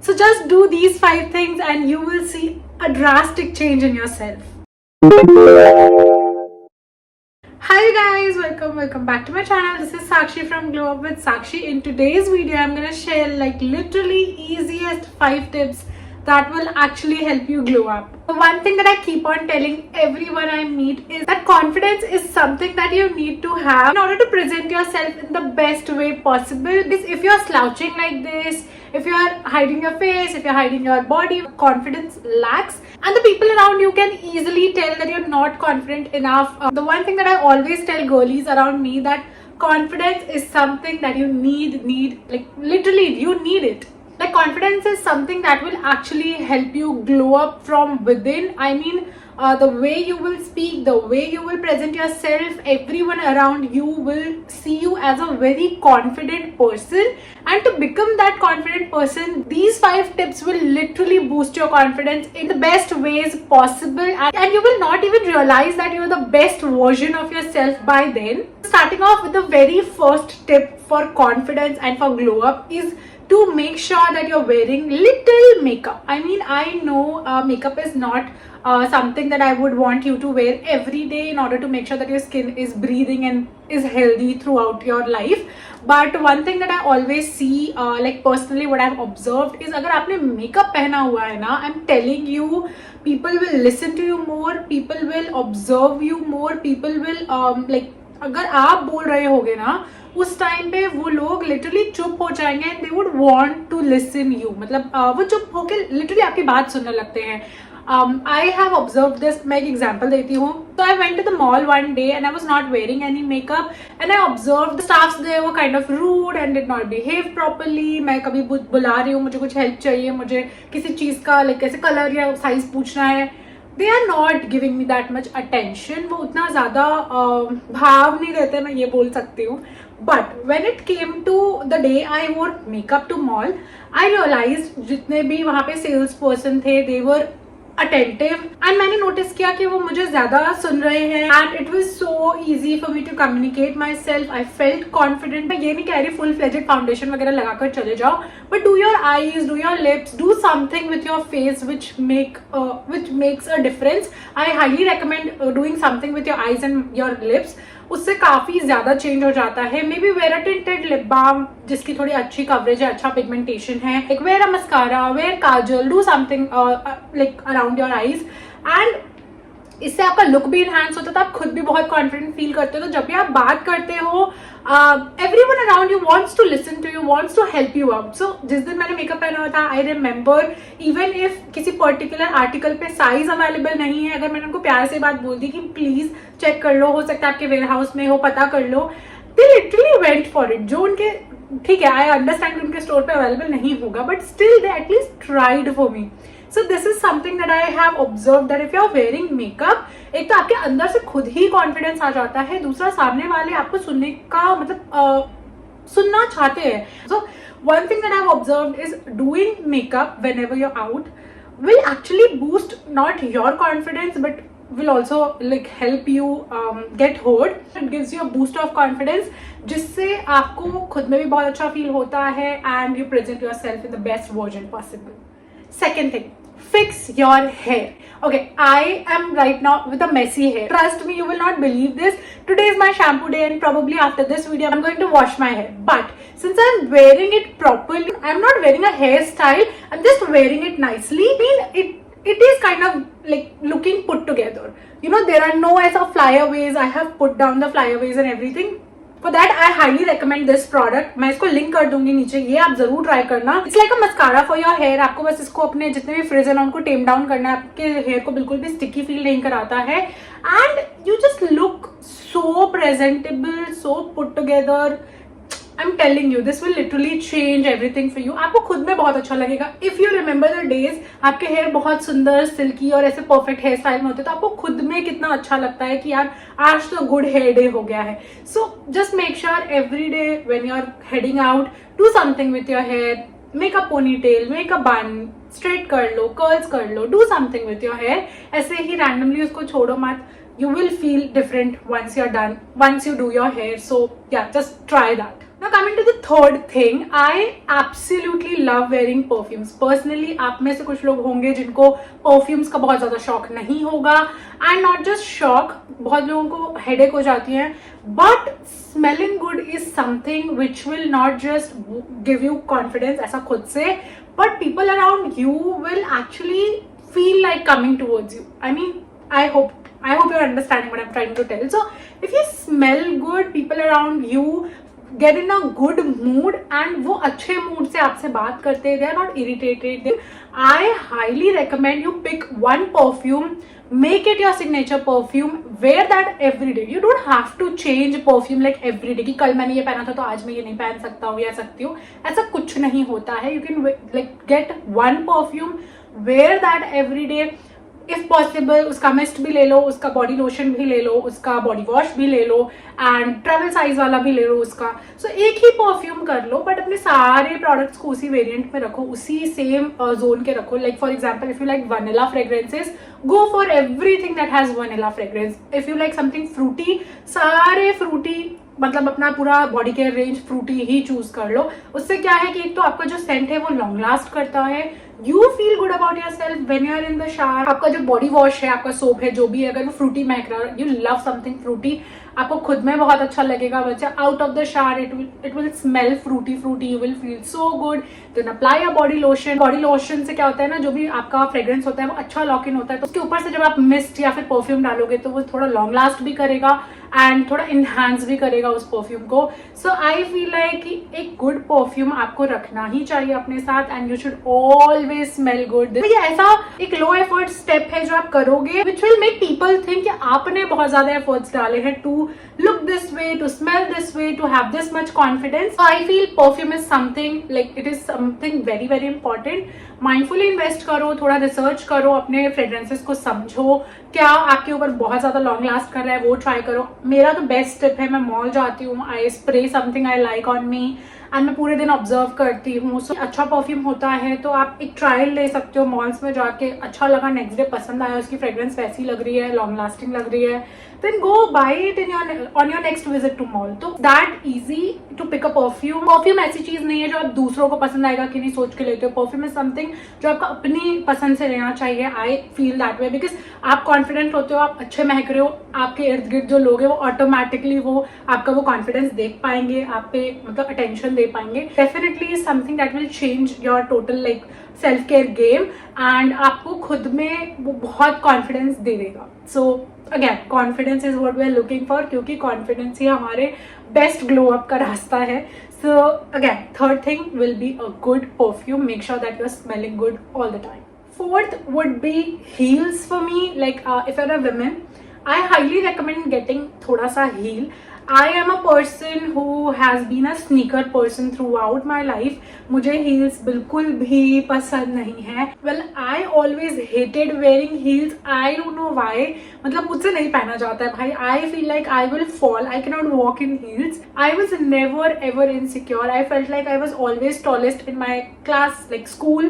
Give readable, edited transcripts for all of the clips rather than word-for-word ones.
So just do these 5 things and you will see a drastic change in yourself. Hi guys, welcome back to my channel. This is Sakshi from Glow Up with Sakshi. In today's video I'm gonna share like literally easiest 5 tips that will actually help you glow up. The one thing that I keep on telling everyone I meet is that confidence is something that you need to have in order to present yourself in the best way possible. Because if you're slouching like this, if you're hiding your face, if you're hiding your body, confidence lacks and the people around you can easily tell that you're not confident enough. The one thing that I always tell girlies around me that confidence is something that you need, like literally you need it. Like confidence is something that will actually help you glow up from within. I mean, the way you will speak, the way you will present yourself, everyone around you will see you as a very confident person. And to become that confident person, these 5 tips will literally boost your confidence in the best ways possible. And you will not even realize that you're the best version of yourself by then. Starting off with the very first tip for confidence and for glow up is to make sure that you're wearing little makeup. I mean, I know makeup is not something that I would want you to wear every day in order to make sure that your skin is breathing and is healthy throughout your life. But one thing that I always see, like personally what I've observed is अगर आपने makeup पहना हुआ है ना, I'm telling you, people will listen to you more, people will observe you more, people will like अगर आप बोल रहे होगे ना उस टाइम पे वो लोग लिटरली चुप हो जाएंगे and they would want to listen you. मतलब वो चुप होके लिटरली आपकी बात सुनने लगते हैं. I have observe this. मैं एक एग्जाम्पल देती हूँ. तो I went to the mall one day and I was not wearing any makeup and I observe the staffs they were kind of rude and did not behave properly. मैं कभी बुला रही हूँ, मुझे कुछ हेल्प चाहिए, मुझे किसी चीज का लाइक कैसे कलर या साइज पूछना है, they are not giving me that much attention. वो उतना ज़्यादा भाव नहीं देते, मैं ये बोल सकती हूँ. But when it came to the day I wore makeup to mall, I realized जितने भी वहाँ पे sales person थे, they were attentive and मैंने notice किया कि वो मुझे ज़्यादा सुन रहे हैं and it was so easy for me to communicate myself. I felt confident. मैं ये नहीं कह रही full fledged foundation वगैरह लगाकर चले जाओ, but do your eyes, do your lips, do something with your face which makes a difference. I highly recommend doing something with your eyes and your lips. उससे काफी ज्यादा चेंज हो जाता है. Maybe wear a tinted lip balm जिसकी थोड़ी अच्छी coverage है, अच्छा पिगमेंटेशन है. Like wear a mascara, wear kajal, do something like around your eyes and इससे आपका लुक भी इनहांस होता है. तो आप खुद भी बहुत कॉन्फिडेंट फील करते हो. तो जब भी आप बात करते हो everyone around you wants to listen to you, wants to help you out. So जिस दिन मैंने मेकअप पहना हुआ था, आई रिमेंबर इवन इफ किसी पर्टिकुलर आर्टिकल पे साइज अवेलेबल नहीं है, अगर मैंने उनको प्यार से बात बोल दी कि प्लीज चेक कर लो, हो सकता है आपके वेयर हाउस में हो, पता कर लो, they literally went for it. जो उनके, ठीक है, आई अंडरस्टैंड उनके स्टोर पे अवेलेबल नहीं होगा, but still they at least tried for me. So this is something that I have observed that if you are wearing makeup, एक तो आपके अंदर से खुद ही कॉन्फिडेंस आ जाता है, दूसरा सामने वाले आपको सुनने का मतलब सुनना चाहते हैं. So one thing that I have observed is doing makeup whenever you're out will actually boost not your confidence but will also like help you get heard. It gives you a boost of confidence जिससे आपको खुद में भी बहुत अच्छा feel होता है and you present yourself in the best version possible. Second thing, fix your hair. Okay, I am right now with a messy hair. Trust me, you will not believe this. Today is my shampoo day and probably after this video I'm going to wash my hair. But since I'm wearing it properly, I'm not wearing a hairstyle, I'm just wearing it nicely. I mean, it is kind of like looking put together. You know, there are no ऐसा flyaways. I have put down the flyaways and everything. For that I highly recommend this product. मैं इसको link कर दूंगी नीचे, ये आप जरूर try करना. It's like a mascara for your hair. आपको बस इसको अपने जितने भी फ्रिज है उनको टेम डाउन करना है. आपके हेयर को बिल्कुल भी स्टिकी फील नहीं कराता है and you just look so presentable, so put together. I am telling you this will literally change everything for you. आपको खुद में बहुत अच्छा लगेगा. If you remember the days आपके हेयर बहुत सुंदर सिल्की और ऐसे परफेक्ट हेयर स्टाइल में होते तो आपको खुद में कितना अच्छा लगता है कि यार आज तो गुड हेयर डे हो गया है. So just make sure every day when you are heading out, do something with your hair. Make a ponytail, make a bun, straight कर लो, कर्ल्स कर लो, do something with your hair. ऐसे ही randomly उसको छोड़ो मत. You will feel different once you're done, once you do your hair. So yeah, just try that. Now coming to the third thing, I absolutely love wearing perfumes. Personally, आप में से कुछ लोग होंगे जिनको perfumes का बहुत ज़्यादा शौक नहीं होगा, and not just शौक, बहुत लोगों को headache हो जाती है. But smelling good is something which will not just give you confidence ऐसा खुद से, but people around you will actually feel like coming towards you. I mean, I hope you're understanding what I'm trying to tell. So if you smell good, people around you get in a good mood and वो अच्छे mood से आपसे बात करते हैं, they are not irritated. I highly recommend you pick one perfume, make it your signature perfume, wear that every day. You don't have to change perfume like every day कि कल मैंने ये पहना था तो आज मैं ये नहीं पहन सकता हूँ या सकती हूँ, ऐसा कुछ नहीं होता है. You can like get one perfume, wear that every day. If possible उसका मिस्ट भी ले लो, उसका बॉडी लोशन भी ले लो, उसका बॉडी वॉश भी ले लो, एंड ट्रेवल साइज वाला भी ले लो उसका. सो एक ही परफ्यूम कर लो, बट अपने सारे प्रोडक्ट्स को उसी वेरिएंट में रखो, उसी सेम जोन के रखो. Like for example, if you like vanilla fragrances, go for everything that has vanilla fragrance. If you like something fruity, सारे फ्रूटी, मतलब अपना पूरा बॉडी केयर रेंज फ्रूटी ही चूज कर लो. उससे क्या है कि एक तो आपका जो सेंट है वो लॉन्ग लास्ट करता है, you feel good about yourself when you are in the shower. आपका जो बॉडी वॉश है, आपका सोप है, जो भी है, अगर वो फ्रूटी महक रहा है, यू लव समथिंग फ्रूटी, आपको खुद में बहुत अच्छा लगेगा. बच्चा out of the shower it will smell fruity, you will feel so good. Then apply a body lotion. Body lotion से क्या होता है ना, जो भी आपका फ्रेग्रेंस होता है वो अच्छा लॉक इन होता है, तो उसके ऊपर से जब आप मिस्ट या फिर परफ्यूम डालोगे तो वो थोड़ा लॉन्ग लास्ट भी करेगा एंड थोड़ा इनहांस भी करेगा उस परफ्यूम को. सो आई फील लाइक कि एक गुड परफ्यूम आपको रखना ही चाहिए अपने साथ, and you should always smell good. ये ऐसा एक लो एफर्ट स्टेप है जो आप करोगे which will make people think कि आपने बहुत ज्यादा एफर्ट्स डाले हैं to look this way, to smell this way, to have this much confidence. So I feel perfume is something like it is something very very important. Mindfully invest करो, थोड़ा research करो, अपने फ्रेग्रेंसेस को समझो, क्या आपके ऊपर बहुत ज्यादा लॉन्ग लास्ट कर रहा है वो ट्राई करो. मेरा तो बेस्ट टिप है, मैं मॉल जाती हूँ, I spray something I like on me and मैं पूरे दिन ऑब्जर्व करती हूँ. सो अच्छा परफ्यूम होता है तो आप एक ट्रायल ले सकते हो मॉल्स में जाके, अच्छा लगा, नेक्स्ट डे पसंद आया, उसकी फ्रेग्रेंस वैसी लग रही है, लॉन्ग लास्टिंग लग रही है, then go buy it on your next visit to mall. तो that easy to pick a perfume. Perfume ऐसी चीज नहीं है जो आप दूसरों को पसंद आएगा कि नहीं सोच के लेते हो. परफ्यूम इज समथिंग जो आपका अपनी पसंद से लेना चाहिए. I feel that way because आप कॉन्फिडेंट होते हो, आप अच्छे महक रहे हो, आपके इर्द गिर्द जो लोग हैं वो ऑटोमेटिकली वो आपका वो कॉन्फिडेंस देख पाएंगे, आप पे मतलब अटेंशन दे पाएंगे. Definitely something that will change your total like self care game, and आपको खुद में वो बहुत कॉन्फिडेंस दे देगा. So again confidence is what we are looking for, क्योंकि कॉन्फिडेंस ही हमारे बेस्ट ग्लो अप का रास्ता है. So again third thing will be a good perfume. Make sure that you are smelling good all the time. Fourth would be heels for me. Like if you're a woman, I highly recommend getting thoda sa heel. I am a person who has been a sneaker person throughout my life. मुझे heels बिल्कुल भी पसंद नहीं है. Well, I always hated wearing heels. I don't know why. मतलब मुझसे नहीं पहना जाता है भाई. I feel like I will fall. I cannot walk in heels. I was never ever insecure. I felt like I was always tallest in my class, like school.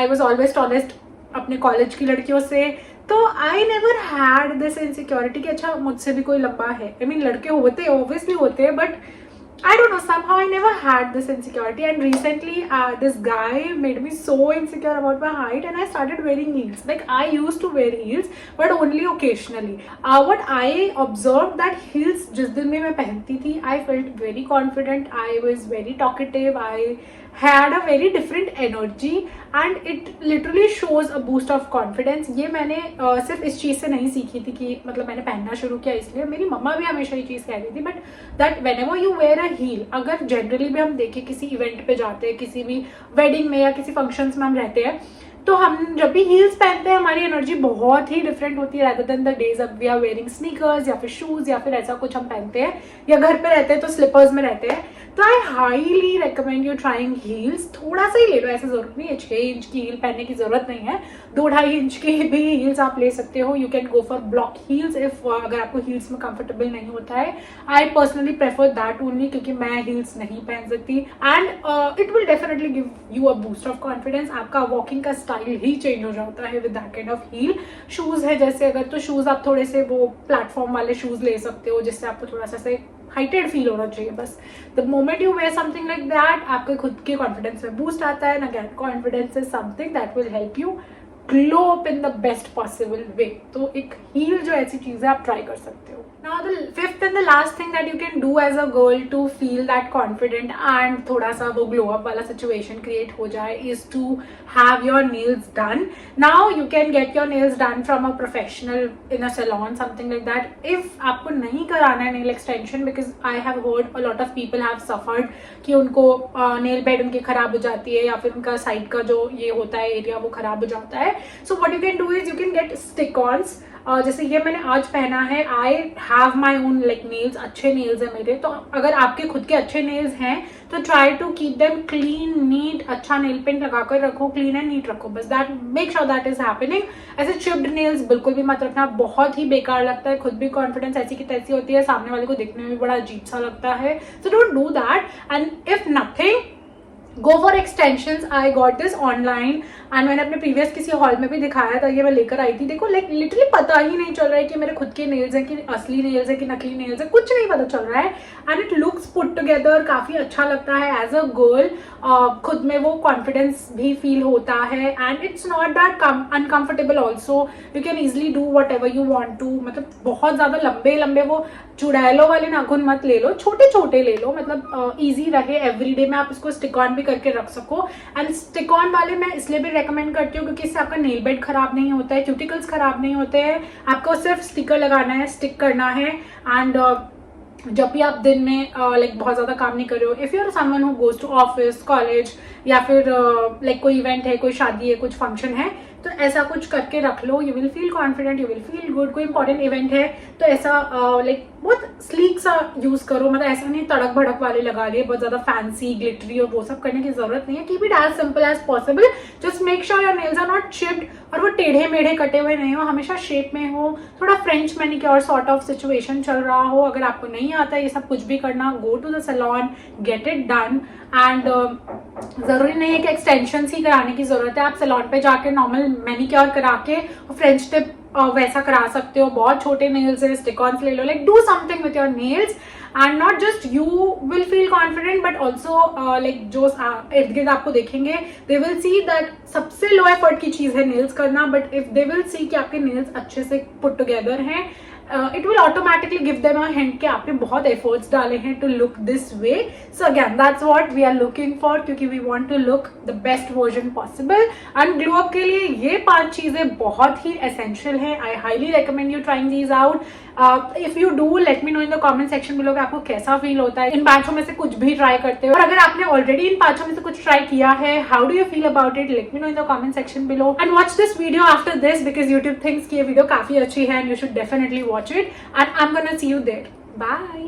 I was always tallest अपने college की लड़कियों से. तो I never had this insecurity कि अच्छा मुझसे भी कोई लंबा है. आई मीन लड़के होते हैं, ऑब्वियसली होते हैं, but I don't know, somehow I never had this insecurity, and recently this guy made me so insecure about my height and I started wearing heels. Like I used to wear heels but only occasionally. What I observed that heels जिस दिन भी मैं पहनती थी, I felt very confident, I was very talkative, I had a very different energy and it literally shows a boost of confidence. ये मैंने सिर्फ इस चीज़ से नहीं सीखी थी कि मतलब मैंने पहनना शुरू किया इसलिए. मेरी मम्मा भी हमेशा ये चीज़ कह रही थी. But that whenever you wear a heel, अगर जनरली भी हम देखें किसी इवेंट पे जाते हैं, किसी भी वेडिंग में या किसी फंक्शंस में हम रहते हैं, तो हम जब भी हील्स पहनते हैं हमारी एनर्जी बहुत ही डिफरेंट होती है rather than the days अब वी आर वेयरिंग स्नीकर्स या फिर शूज या फिर ऐसा कुछ हम पहनते हैं, या घर पे रहते हैं तो स्लीपर्स में रहते हैं. तो I highly recommend you trying heels. थोड़ा सा ही ले लो, ऐसा जरूरत नहीं है 6 इंच की हील पहनने की जरूरत नहीं है. 2-2.5 इंच की भी हील्स आप ले सकते हो. You can go for block heels if अगर आपको हील्स में कंफर्टेबल नहीं होता है. I personally prefer that only, क्योंकि मैं हील्स नहीं पहन सकती. And it will definitely give you a boost of confidence. आपका वॉकिंग का स्टाइल ही चेंज हो जाता है with that kind of heel. Shoes है जैसे, अगर तो शूज आप थोड़े से वो प्लेटफॉर्म वाले शूज ले सकते हो जिससे आपको थोड़ा सा से हाइटेड फील होना चाहिए बस. The moment you wear something like that, आपके खुद के कॉन्फिडेंस में बूस्ट आता है. Again confidence is something that will help you glow up in the best possible way. तो एक हील जो ऐसी चीज है आप ट्राई कर सकते हो. Now the fifth and the last thing that you can do as a girl to feel that confident and थोड़ा सा वो glow up वाला situation create हो जाए is to have your nails done. Now you can get your nails done from a professional in a salon, something like that. If आपको नहीं कराना है nail extension, because I have heard a lot of people have suffered कि उनको nail bed उनकी खराब हो जाती है या फिर उनका side का जो ये होता है area वो खराब हो जाता है. So what you can do is you can get stick-ons. जैसे ये मैंने आज पहना है. I have my own like nails, अच्छे नेल्स है मेरे. तो अगर आपके खुद के अच्छे नेल्स हैं तो try to keep them clean neat. अच्छा नेल पेंट लगाकर रखो, क्लीन एंड नीट रखो बस. That make sure that is happening. ऐसे चिप्ड नेल्स बिल्कुल भी मत रखना, बहुत ही बेकार लगता है. खुद भी कॉन्फिडेंस ऐसी की तैसी होती है, सामने वाले को देखने में भी बड़ा अजीब सा लगता है. So don't do that. And if nothing, go for extensions. I got this online and मैंने अपने प्रीवियस किसी हॉल में भी दिखाया था. ये मैं लेकर आई थी. देखो लाइक लिटरली पता ही नहीं चल रहा है कि मेरे खुद के नेल्स हैं कि असली नेल्स है कि नकली नेल्स है, कुछ नहीं पता चल रहा है. And it looks put together, काफी अच्छा लगता है एज अ गर्ल. खुद में वो कॉन्फिडेंस भी फील होता है. And it's not that uncomfortable also. You can easily do whatever you want to. मतलब बहुत ज्यादा लंबे लंबे वो चुड़ैलों वाले नाखून मत ले लो, छोटे छोटे ले लो. मतलब ईजी रहे एवरीडे में आप इसको स्टिक ऑन भी करके रख सको. एंड स्टिक ऑन वाले मैं इसलिए भी रेकमेंड करती हूँ क्योंकि इससे आपका नेल बेड खराब नहीं होता है, क्यूटिकल्स खराब नहीं होते हैं. आपको सिर्फ स्टिकर लगाना है, स्टिक करना है. एंड जब भी आप दिन में लाइक बहुत ज्यादा काम नहीं कर रहे हो, if you are someone who goes to office, college या फिर लाइक कोई इवेंट है, कोई शादी है, कुछ फंक्शन है, तो ऐसा कुछ करके रख लो. You will feel confident, you will feel good. कोई इंपॉर्टेंट इवेंट है तो ऐसा लाइक बहुत स्लीक सा यूज करो. मतलब ऐसा नहीं तड़क भड़क वाले लगा लिए, बहुत ज्यादा फैंसी ग्लिटरी और वो सब करने की जरूरत नहीं है. Keep it as simple as possible. Just make sure your nails are not chipped और वो टेढ़े मेढ़े कटे हुए नहीं हो, हमेशा शेप में हो. थोड़ा French manicure sort of situation चल रहा हो. अगर आपको नहीं आता ये सब कुछ भी करना, go to the salon, get it done. And जरूरी नहीं है कि एक्सटेंशन ही कराने की जरूरत है. आप सैलून पे जाके नॉर्मल मैनिक्योर करा के फ्रेंच टिप वैसा करा सकते हो. बहुत छोटे नेल्स है, स्टिक ऑन्स ले लो. Like do something with your nails and not just you will feel confident but also like जो इर्द गिर्द आपको देखेंगे दे विल सी दैट सबसे लो एफर्ट की चीज है नेल्स करना. But if they will see कि आपके नेल्स अच्छे से पुट टुगेदर हैं, it will automatically give them a hint कि आपने बहुत efforts डाले हैं to look this way. So again, that's what we are looking for क्योंकि we want to look the best version possible. And glow up के लिए ये 5 चीजें बहुत ही essential हैं. I highly recommend you trying these out. If you do, let me know in the comment section below कि आपको कैसा फील होता है इन 5 में से कुछ भी ट्राई करते हो. और अगर आपने ऑलरेडी इन 5 में से कुछ ट्राई किया है, how do you feel about it? Let me know in the comment section below. And watch this video after this because YouTube thinks कि ये वीडियो काफी अच्छी है and you should definitely watch it. And I'm gonna see you there. Bye.